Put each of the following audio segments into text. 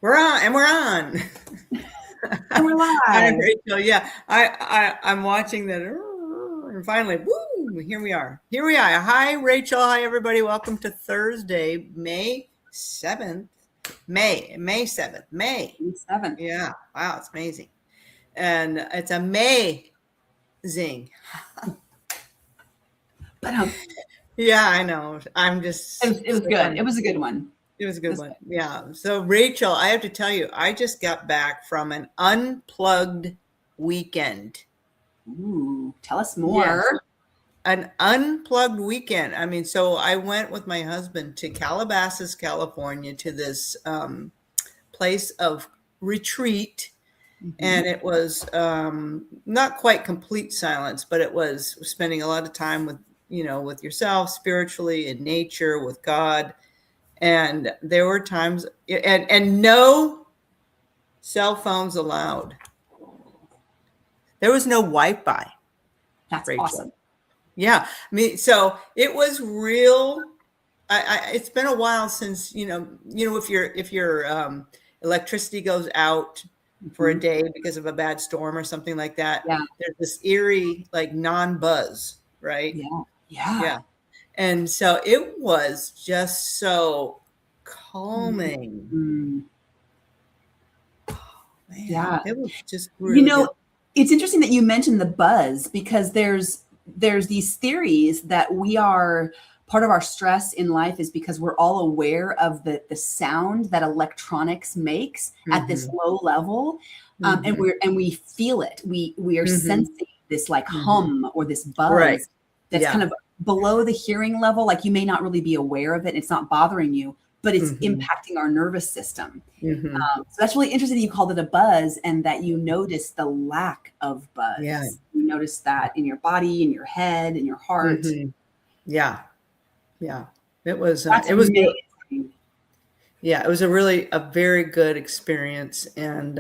We're on, and we're on. And we're I'm live. Rachel. Yeah, I'm watching that, and finally, woo! Here we are. Here we are. Hi, Rachel. Hi, everybody. Welcome to Thursday, May 7th. May 7th. May. 7th. Yeah. Wow, it's amazing, and it's amazing. But Yeah, I know. I'm just it was so good. fun. It was a good one. It was a It good was one. good. Yeah. So, Rachel, I have to tell you, I just got back from an unplugged weekend. Ooh, tell us Yes. more. An unplugged weekend. I mean, so I went with my husband to Calabasas, California, to this place of retreat. And it was not quite complete silence, but it was spending a lot of time with, with yourself spiritually, in nature, with God. And there were times, and no cell phones allowed. There was no Wi-Fi, That's Rachel. awesome. Yeah, I mean, so it was real. It's been a while since if your electricity goes out for a day because of a bad storm or something like that, Yeah. there's this eerie like non-buzz, right? Yeah. Yeah. Yeah, and so it was just so calming. Mm. Man, Yeah. it was just really good. It's interesting that you mentioned the buzz because there's these theories that we are part of our stress in life is because we're all aware of the sound that electronics makes at this low level, and we feel it. We are sensing this like hum or this buzz Right. that's kind of below the hearing level. Like you may not really be aware of it. It's not bothering you, but it's impacting our nervous system. So that's really interesting. You called it a buzz and that you noticed the lack of buzz. Yeah. You noticed that in your body, in your head, in your heart. Yeah. Yeah. It was, That's it was, amazing. yeah, it was a very good experience. And,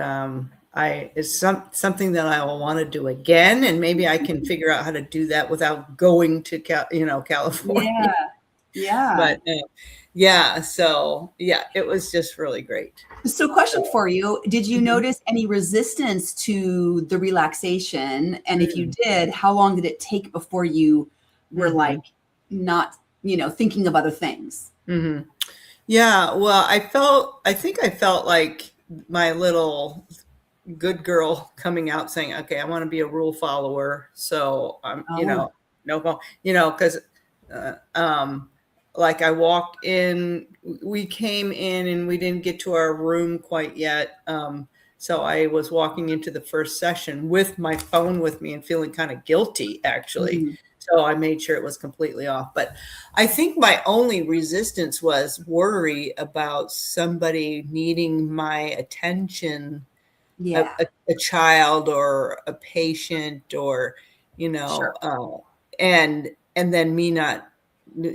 it's something that I will want to do again. And maybe I can figure out how to do that without going to, California. Yeah. Yeah. But, yeah, so yeah, it was just really great. So question for you, did you notice any resistance to the relaxation? And if you did, how long did it take before you were like not, thinking of other things? Yeah, well, I think I felt like my little good girl coming out saying, okay, I want to be a rule follower. So I'm, no phone, because, like I walked in, we came in and we didn't get to our room quite yet. So I was walking into the first session with my phone with me and feeling kind of guilty, actually. So I made sure it was completely off. But I think my only resistance was worry about somebody needing my attention, Yeah. a child or a patient or, Sure. And then me not.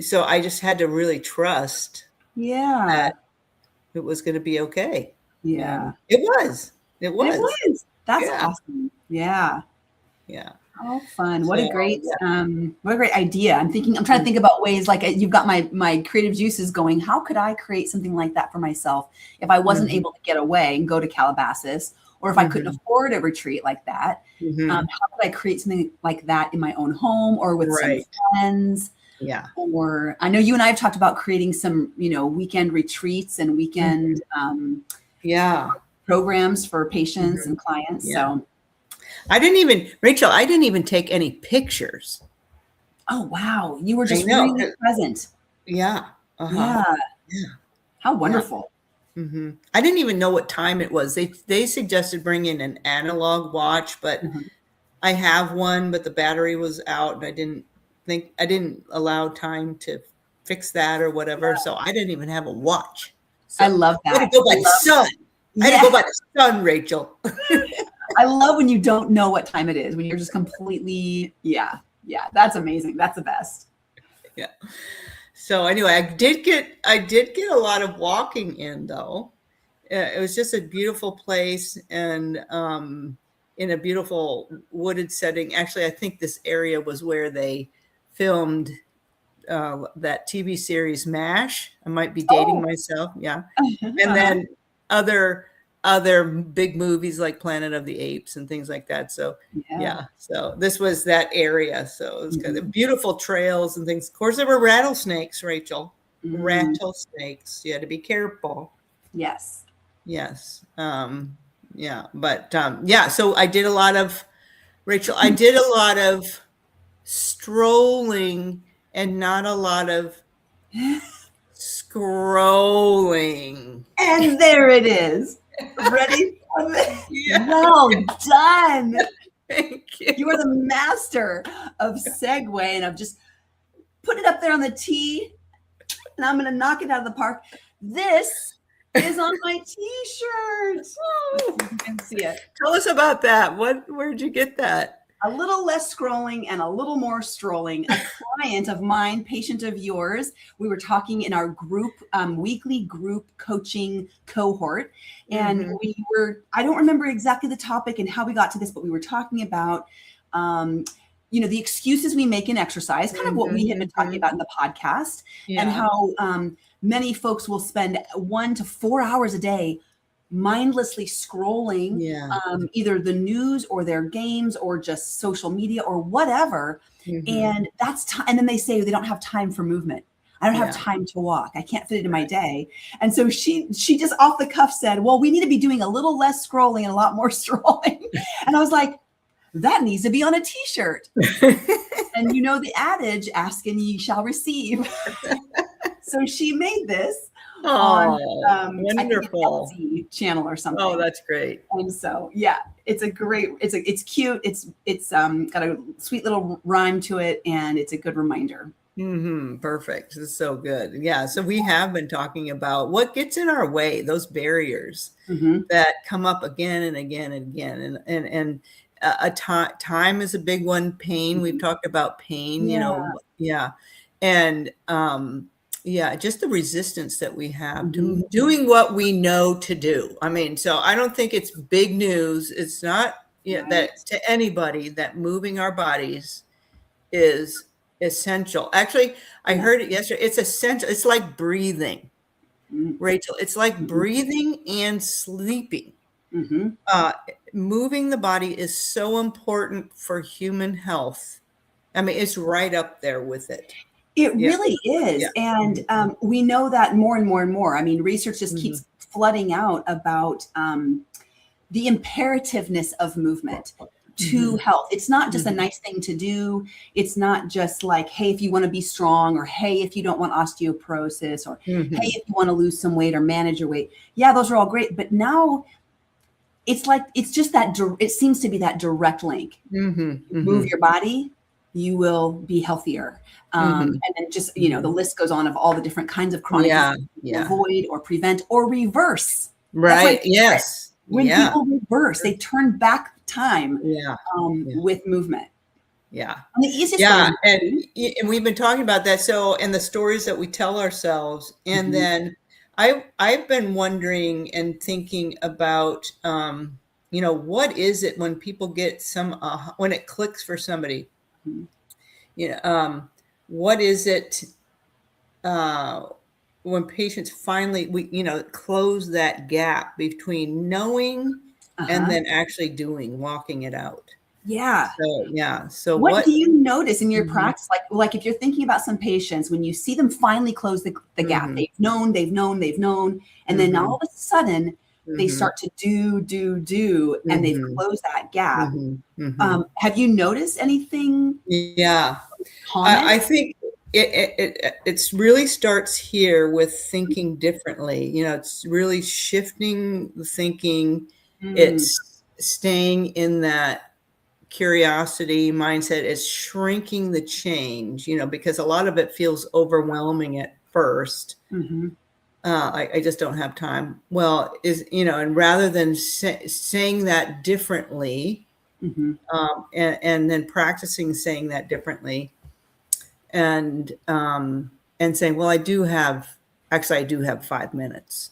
So I just had to really trust that it was going to be okay. Yeah. And it was. It And it was. was. That's Yeah. awesome. Yeah. Yeah. Oh, fun. So, What a great idea. I'm trying to think about ways like you've got my creative juices going. How could I create something like that for myself if I wasn't able to get away and go to Calabasas, or if I couldn't afford a retreat like that? How could I create something like that in my own home or with some friends? Yeah. Or I know you and I have talked about creating some, weekend retreats and weekend programs for patients and clients. Yeah. So Rachel, I didn't even take any pictures. Oh, wow. You were just really present. Yeah. Yeah. How wonderful. I didn't even know what time it was. They suggested bringing an analog watch, but I have one, but the battery was out and I didn't allow time to fix that or whatever. So I didn't even have a watch. So I love that. I had to go by the sun. I had to go by the sun, Rachel. I love when you don't know what time it is, when you're just completely, yeah, that's amazing. That's the best. Yeah. So anyway, I did get a lot of walking in though. It was just a beautiful place and in a beautiful wooded setting. Actually, I think this area was where they filmed that TV series MASH. I might be dating myself. Yeah. And then other big movies like Planet of the Apes and things like that. So yeah, so this was that area. So it was kind of beautiful trails and things. Of course, there were rattlesnakes, Rachel. Rattlesnakes. You had to be careful. Yes. Yes. Yeah. But yeah, so I did a lot of, Rachel, I did a lot of strolling and not a lot of scrolling. And there it is. Ready for this? Yeah. Well done. Thank you. You are the master of segue, and I've just put it up there on the tee, and I'm going to knock it out of the park. This is on my T-shirt. Oh, you can see it. Tell us about that. Where'd you get that? A little less scrolling and a little more strolling. A client of mine, patient of yours, we were talking in our group, weekly group coaching cohort. And I don't remember exactly the topic and how we got to this, but we were talking about, the excuses we make in exercise, kind of what we had been talking about in the podcast, and how many folks will spend 1 to 4 hours a day mindlessly scrolling either the news or their games or just social media or whatever. And that's time. And then they say they don't have time for movement. I don't have time to walk. I can't fit it in my day. And so she just off the cuff said, well, we need to be doing a little less scrolling and a lot more strolling. And I was like, that needs to be on a T-shirt. And you know the adage, ask and ye shall receive. So she made this on wonderful channel or something. Oh, that's great. And so it's cute. It's got a sweet little rhyme to it, and it's a good reminder. Perfect. This is so good. Yeah. So we have been talking about what gets in our way, those barriers that come up again and again and again. And time is a big one. Pain. We've talked about pain, and just the resistance that we have to doing what we know to do. I mean, so I don't think it's big news. It's not that to anybody that moving our bodies is essential. Actually, I heard it yesterday. It's essential. It's like breathing, Rachel. It's like breathing and sleeping. Moving the body is so important for human health. I mean, it's right up there with it. It really is. And we know that more and more and more. I mean, research just keeps flooding out about the imperativeness of movement to health. It's not just a nice thing to do. It's not just like, hey, if you want to be strong, or hey, if you don't want osteoporosis, or hey, if you want to lose some weight or manage your weight. Yeah, those are all great. But now it's like, it's just that, it seems to be that direct link. Move your body, you will be healthier. And then just, the list goes on of all the different kinds of chronic diseases to avoid or prevent or reverse. Right. Yes. When people reverse, they turn back time with movement. Yeah. And the easiest way and we've been talking about that. So, and the stories that we tell ourselves. And then I've been wondering and thinking about, what is it when people get when it clicks for somebody, what is it when patients finally, close that gap between knowing and then actually walking it out. Yeah. So what do you notice in your practice? Like if you're thinking about some patients, when you see them finally close the gap, they've known, and then all of a sudden they start to do, and they've closed that gap. Have you noticed anything? Yeah. I think it really starts here with thinking differently. It's really shifting the thinking. It's staying in that curiosity mindset. It's shrinking the change, because a lot of it feels overwhelming at first. I just don't have time. Well, and rather than saying that differently, and then practicing saying that differently, and saying, well, I do have 5 minutes.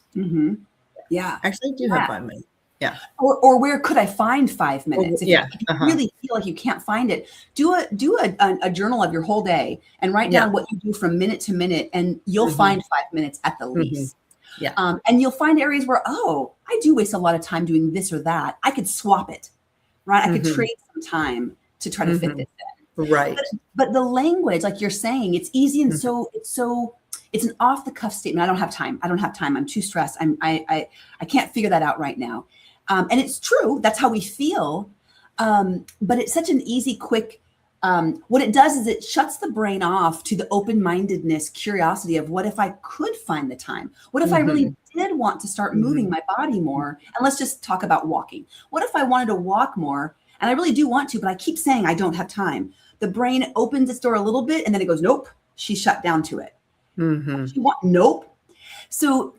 Yeah. Actually, I do have 5 minutes. Yeah. Or where could I find 5 minutes? If you really feel like you can't find it, do a journal of your whole day and write down what you do from minute to minute, and you'll find 5 minutes at the least. Yeah. And you'll find areas where, oh, I do waste a lot of time doing this or that. I could swap it, right? I could trade some time to try to fit this in. Right. But the language, like you're saying, it's easy and it's an off the cuff statement. I don't have time. I'm too stressed. I can't figure that out right now. And it's true. That's how we feel. But it's such an easy, quick, what it does is it shuts the brain off to the open-mindedness, curiosity of what if I could find the time? What if I really did want to start moving my body more? And let's just talk about walking. What if I wanted to walk more? And I really do want to, but I keep saying I don't have time. The brain opens its door a little bit and then it goes, nope, she's shut down to it. Nope. So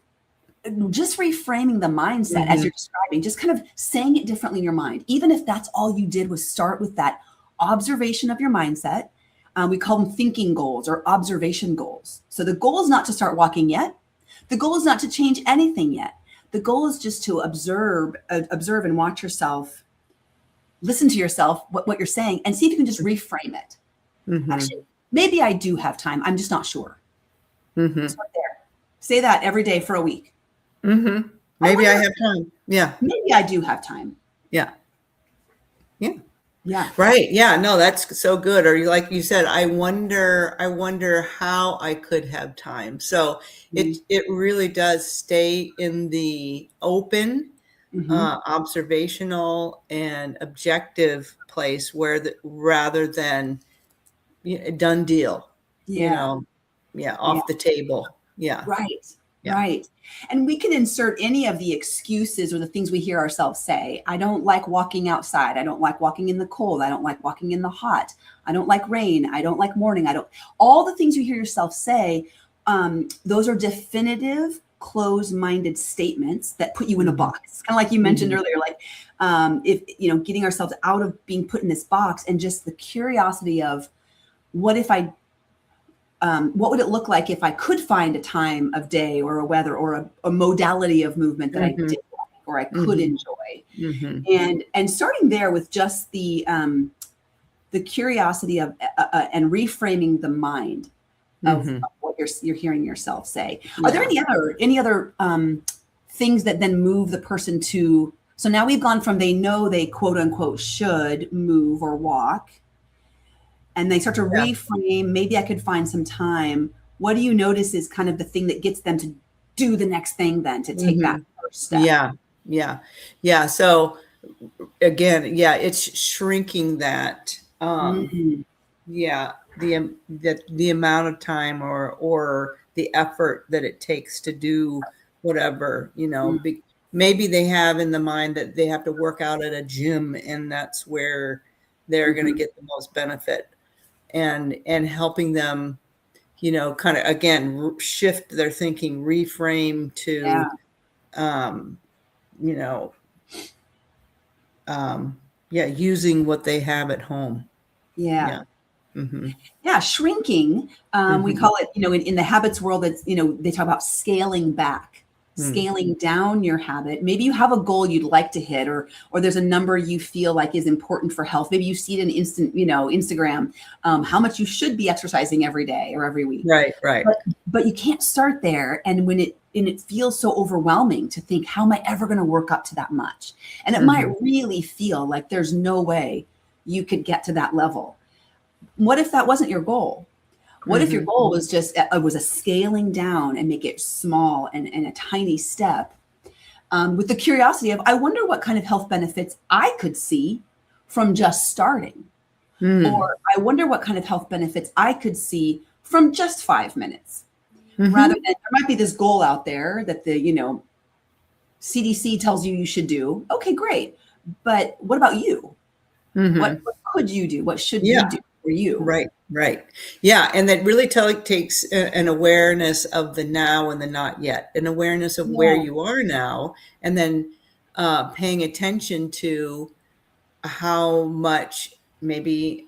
just reframing the mindset as you're describing, just kind of saying it differently in your mind, even if that's all you did was start with that observation of your mindset. We call them thinking goals or observation goals. So the goal is not to start walking yet. The goal is not to change anything yet. The goal is just to observe and watch yourself, listen to yourself, what you're saying, and see if you can just reframe it. Actually, maybe I do have time. I'm just not sure. Start there. Say that every day for a week. Maybe I have time. Yeah. Maybe I do have time. Yeah. Yeah. Yeah. Right. Yeah. No, that's so good. Or like you said, I wonder how I could have time. So it really does stay in the open, observational and objective place where rather than done deal, off the table. Yeah. Right. Yeah. Right. And we can insert any of the excuses or the things we hear ourselves say. I don't like walking outside. I don't like walking in the cold. I don't like walking in the hot. I don't like rain. I don't like morning. All the things you hear yourself say, those are definitive, closed-minded statements that put you in a box. Kind of like you mentioned earlier, like if, getting ourselves out of being put in this box and just the curiosity of what would it look like if I could find a time of day or a weather or a modality of movement that I did like or I could enjoy, and starting there with just the curiosity of and reframing the mind of what you're hearing yourself say. Are there any other things that then move the person to? So now we've gone from they know they quote unquote should move or walk, and they start to reframe, maybe I could find some time. What do you notice is kind of the thing that gets them to do the next thing then, to take that first step? Yeah. So again, it's shrinking that, the amount of time or the effort that it takes to do whatever, maybe they have in the mind that they have to work out at a gym and that's where they're going to get the most benefit. And helping them, kind of, again, shift their thinking, reframe to, using what they have at home. Shrinking. We call it, in the habits world, it's, they talk about scaling back. Scaling down your habit. Maybe you have a goal you'd like to hit, or there's a number you feel like is important for health. Maybe you see it in Instagram, how much you should be exercising every day or every week. Right. But you can't start there. And when it feels so overwhelming to think, how am I ever going to work up to that much? And it might really feel like there's no way you could get to that level. What if that wasn't your goal? What if your goal was just a scaling down and make it small and a tiny step, with the curiosity of, I wonder what kind of health benefits I could see from just starting, or I wonder what kind of health benefits I could see from just 5 minutes, rather than there might be this goal out there that the CDC tells you should do. Okay, great, but what about you? What could you do? What should you do for you? Right. Yeah. And that really takes an awareness of the now and the not yet, an awareness of where you are now, and then paying attention to how much maybe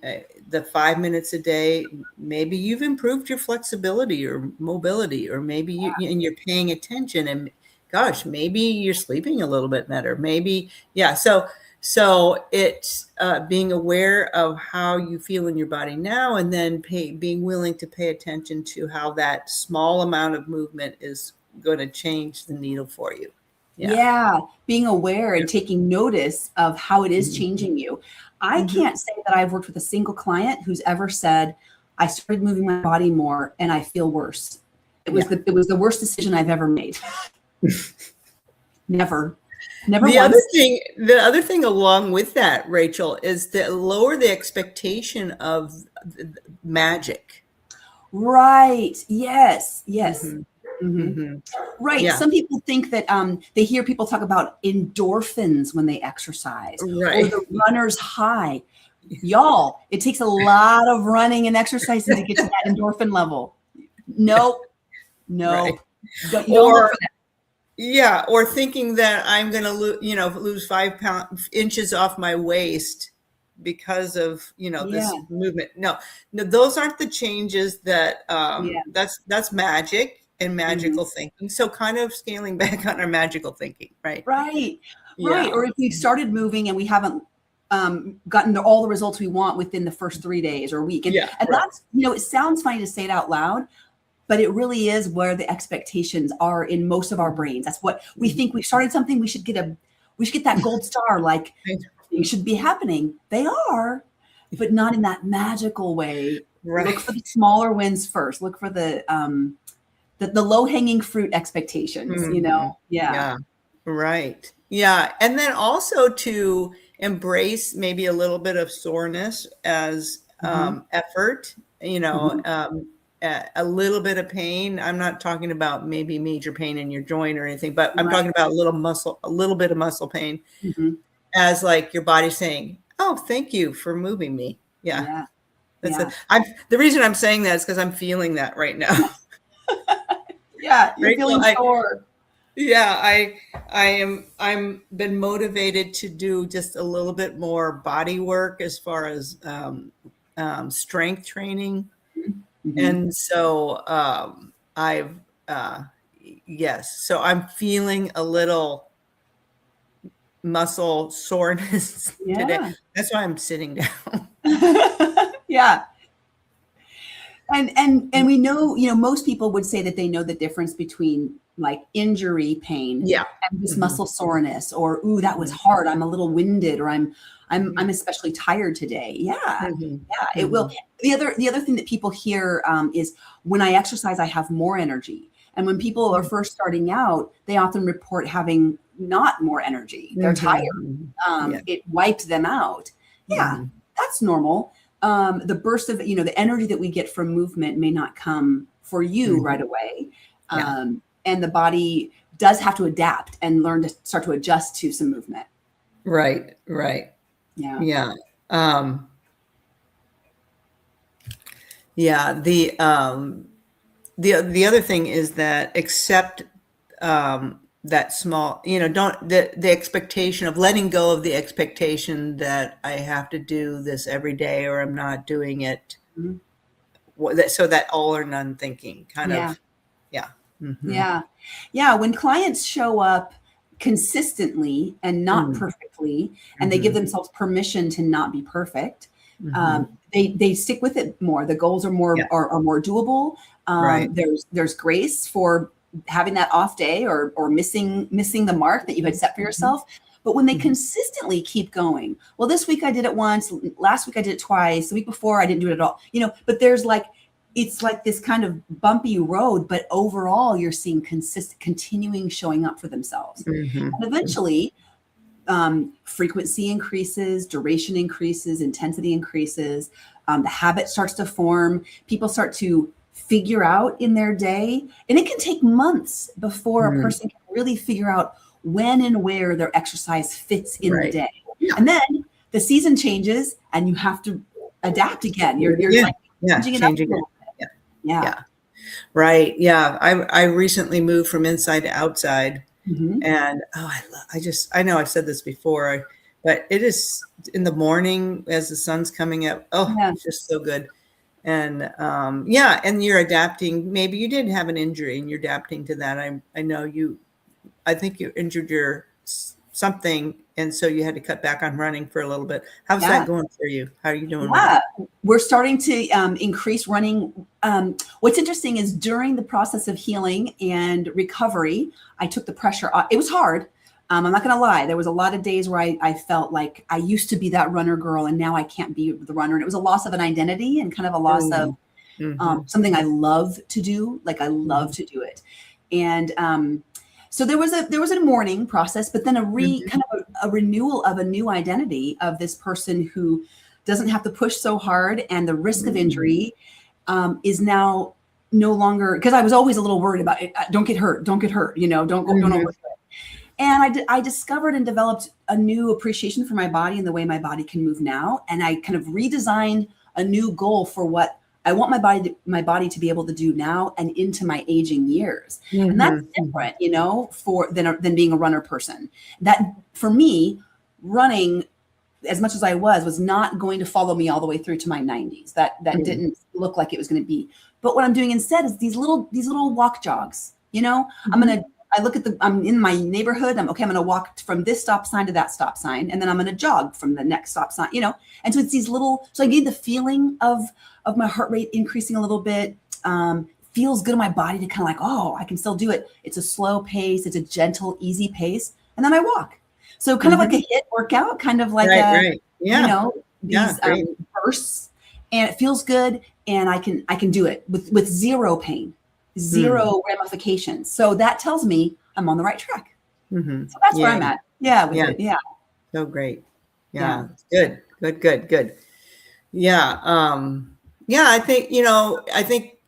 the 5 minutes a day, maybe you've improved your flexibility or mobility, or maybe and you're paying attention, and gosh, maybe you're sleeping a little bit better. Maybe. So it's being aware of how you feel in your body now, and then being willing to pay attention to how that small amount of movement is going to change the needle for you. Yeah. Being aware and taking notice of how it is changing you. I can't say that I've worked with a single client who's ever said, I started moving my body more and I feel worse. It was the worst decision I've ever made. Never The once. other thing along with that, Rachel, is to lower the expectation of magic. Right. Yes. Right. Yeah. Some people think that they hear people talk about endorphins when they exercise, or Right. the runner's high. Y'all, it takes a lot of running and exercising to get to that endorphin level. Nope. Right. Don't look for that. Yeah, or thinking that I'm going to lose 5 inches off my waist because of this movement. No, those aren't the changes that that's magic and magical thinking. So kind of scaling back on our magical thinking, right? Right. Or if we've started moving and we haven't gotten all the results we want within the first 3 days or a week, and that's it sounds funny to say it out loud. But it really is where the expectations are in most of our brains. That's what we think. We've started something. We should get that gold star. Like things should be happening. They are, but not in that magical way. Right. Look for the smaller wins first. Look for the low hanging fruit expectations. Yeah. Right. Yeah, and then also to embrace maybe a little bit of soreness as effort. A little bit of pain. I'm not talking about maybe major pain in your joint or anything, but I'm talking about a little bit of muscle pain as like your body saying, oh, thank you for moving me. Yeah. The reason I'm saying that is because I'm feeling that right now. Yeah. You're feeling sore. Yeah. I'm been motivated to do just a little bit more body work as far as strength training. And so so I'm feeling a little muscle soreness today. That's why I'm sitting down. Yeah. And we know, most people would say that they know the difference between like injury pain and this muscle soreness, or, ooh, that was hard. I'm a little winded, or I'm especially tired today. Yeah. It will. The other thing that people hear is when I exercise, I have more energy. And when people are first starting out, they often report having not more energy. They're tired. It wiped them out. Yeah, that's normal. The burst of, the energy that we get from movement may not come for you right away. And the body does have to adapt and learn to start to adjust to some movement. Right. Yeah. The other thing is that accept that small, don't the expectation of letting go of the expectation that I have to do this every day or I'm not doing it. So that all or none thinking kind of. Yeah. When clients show up consistently and not perfectly, and they give themselves permission to not be perfect, they stick with it more. The goals are more are more doable. There's grace for having that off day or missing the mark that you had set for yourself. But when they consistently keep going, well, this week I did it once, last week I did it twice, the week before I didn't do it at all, but there's it's like this kind of bumpy road, but overall you're seeing continuing showing up for themselves. And eventually frequency increases, duration increases, intensity increases, the habit starts to form, people start to figure out in their day, and it can take months before a person can really figure out when and where their exercise fits in the day. And then the season changes and you have to adapt again. You're changing it up a little bit. Yeah. Right. Yeah. I recently moved from inside to outside. And I know I've said this before, but it is in the morning as the sun's coming up. It's just so good. And and you're adapting. Maybe you did have an injury and you're adapting to that. I know I think you injured your something, and so you had to cut back on running for a little bit. How's Yeah. that going for you? How are you doing? Yeah, we're starting to increase running. What's interesting is during the process of healing and recovery, I took the pressure off. It was hard. I'm not going to lie. There was a lot of days where I felt like I used to be that runner girl, and now I can't be the runner. And it was a loss of an identity and kind of a loss of something I love to do. Like I love to do it. And so there was a mourning process, but then kind of a renewal of a new identity of this person who doesn't have to push so hard, and the risk of injury is now no longer, because I was always a little worried about it. Don't get hurt, don't overdo it. And I discovered and developed a new appreciation for my body and the way my body can move now. And I kind of redesigned a new goal for what I want my body to be able to do now and into my aging years. And that's different, than being a runner person. That for me, running, as much as I was not going to follow me all the way through to my 90s. That didn't look like it was going to be. But what I'm doing instead is these little walk jogs. I'm in my neighborhood. I'm going to walk from this stop sign to that stop sign. And then I'm going to jog from the next stop sign, And so it's these little, so I get the feeling of my heart rate increasing a little bit. Feels good in my body to kind of like, oh, I can still do it. It's a slow pace. It's a gentle, easy pace. And then I walk. So kind of like a HIIT workout, kind of like these bursts, and it feels good. And I can do it with zero pain. Zero ramifications. So that tells me I'm on the right track. So that's where I'm at. Yeah. With it. Yeah. So great. Yeah. Good. Yeah. I think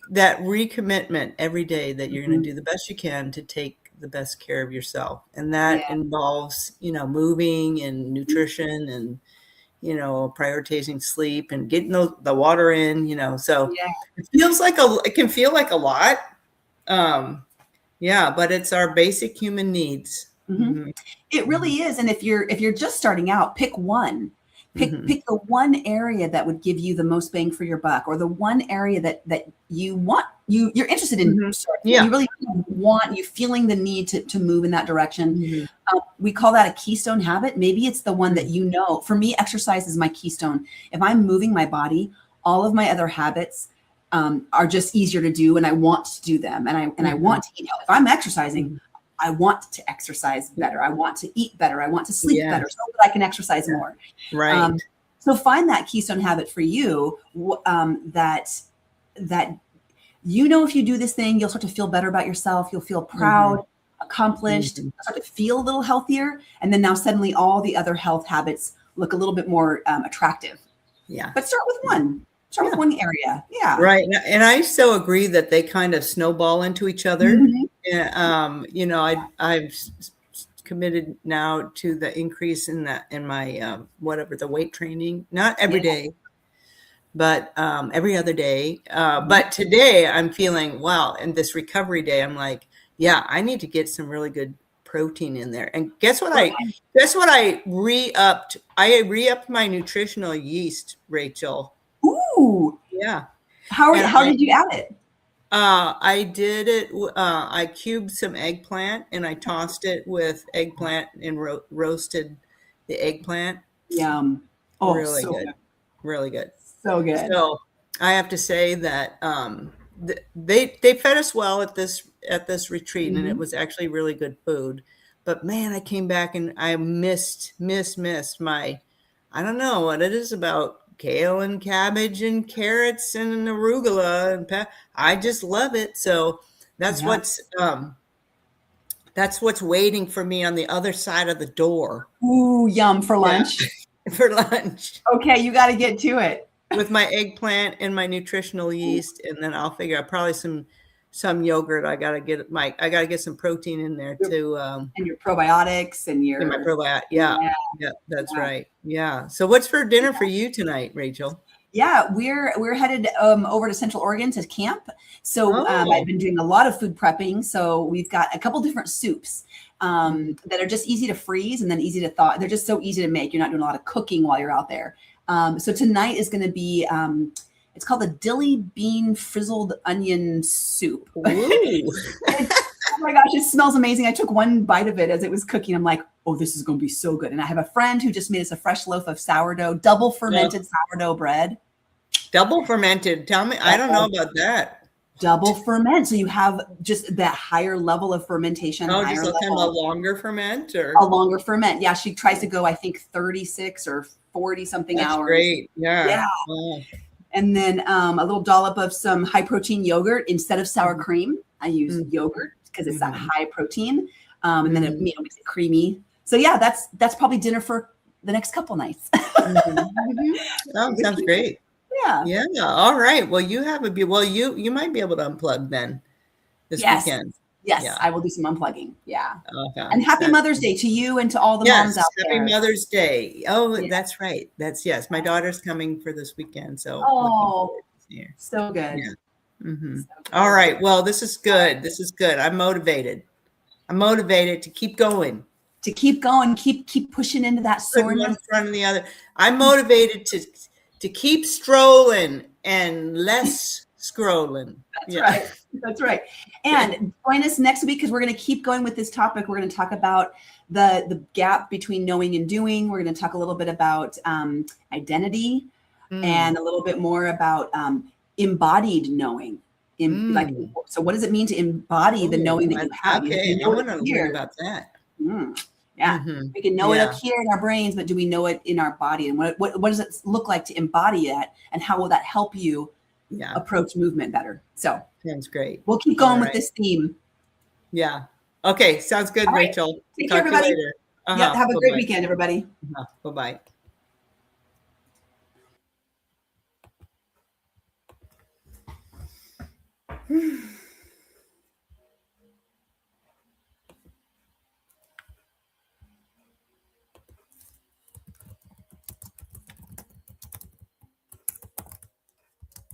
that recommitment every day that you're going to do the best you can to take the best care of yourself. And that involves, moving and nutrition and, prioritizing sleep and getting the water in, so it can feel like a lot. But it's our basic human needs. It really is. And if you're just starting out, pick one. Pick the one area that would give you the most bang for your buck, or the one area that you're interested in. You really you feeling the need to move in that direction. We call that a keystone habit. Maybe it's the one that for me, exercise is my keystone. If I'm moving my body, all of my other habits are just easier to do, and I want to do them, and I want to eat healthy. If I'm exercising, I want to exercise better. I want to eat better. I want to sleep better so that I can exercise more. Right. So find that keystone habit for you that if you do this thing, you'll start to feel better about yourself. You'll feel proud, accomplished, start to feel a little healthier. And then now suddenly all the other health habits look a little bit more attractive. Yeah. But start with one. Start with one area. Yeah. Right. And I so agree that they kind of snowball into each other. I've committed now to the increase in my the weight training, not every day, but every other day. But today I'm feeling, wow. And this recovery day, I'm like, I need to get some really good protein in there. And guess what I re-upped? I re-upped my nutritional yeast, Rachel. Ooh. Yeah. How did you add it? I did it. I cubed some eggplant and I tossed it with eggplant and roasted the eggplant. Yum. Oh, really so good. Really good. So good. So I have to say that they fed us well at this retreat, and it was actually really good food. But man, I came back and I missed my, I don't know what it is about kale and cabbage and carrots and arugula and I just love it. So that's what's waiting for me on the other side of the door. Ooh, yum, for lunch. For lunch. Okay, you got to get to it. With my eggplant and my nutritional yeast, and then I'll figure out probably some yogurt. I gotta get some protein in there too. And your probiotics and my probiotic. Yeah, that's right. Yeah. So what's for dinner for you tonight, Rachel? Yeah, we're headed over to Central Oregon to camp. So I've been doing a lot of food prepping. So we've got a couple different soups that are just easy to freeze and then easy to thaw. They're just so easy to make. You're not doing a lot of cooking while you're out there. So tonight is going to be, it's called the dilly bean frizzled onion soup. Ooh. my gosh, it smells amazing. I took one bite of it as it was cooking. I'm like, oh, this is going to be so good. And I have a friend who just made us a fresh loaf of sourdough, double fermented sourdough bread. Double fermented. Tell me, I don't know about that. Double ferment. So you have just that higher level of fermentation. Oh, higher just level. kind of a longer ferment, or a longer ferment. Yeah, she tries to go, I think, 36 or 40 something that's hours. great. Yeah. Yeah. Wow. And then a little dollop of some high protein yogurt instead of sour cream. I use yogurt because it's that high protein, and then it makes it creamy. So yeah, that's probably dinner for the next couple nights. Oh, sounds great. Yeah. Yeah. All right. Well, you have you might be able to unplug then this weekend. Yes, Yeah. I will do some unplugging. Yeah. Okay. And happy Mother's Day to you and to all the moms out there. Happy Mother's Day. Oh, that's right. Yes. My daughter's coming for this weekend. So so good. Yeah. So good. All right. Well, this is good. I'm motivated. To keep going. Keep pushing into that soreness. One in front of the other. I'm motivated to keep strolling and less scrolling. That's right. And join us next week because we're going to keep going with this topic. We're going to talk about the gap between knowing and doing. We're going to talk a little bit about identity and a little bit more about embodied knowing. So what does it mean to embody the knowing that you have? Okay, I want to learn about that. Yeah, we can know it up here in our brains, but do we know it in our body? And what does it look like to embody that? And how will that help you approach movement better? So sounds great. We'll keep going with this theme. Yeah. Okay. Sounds good, Rachel. Take care, everybody. Have a great weekend, everybody. Bye-bye.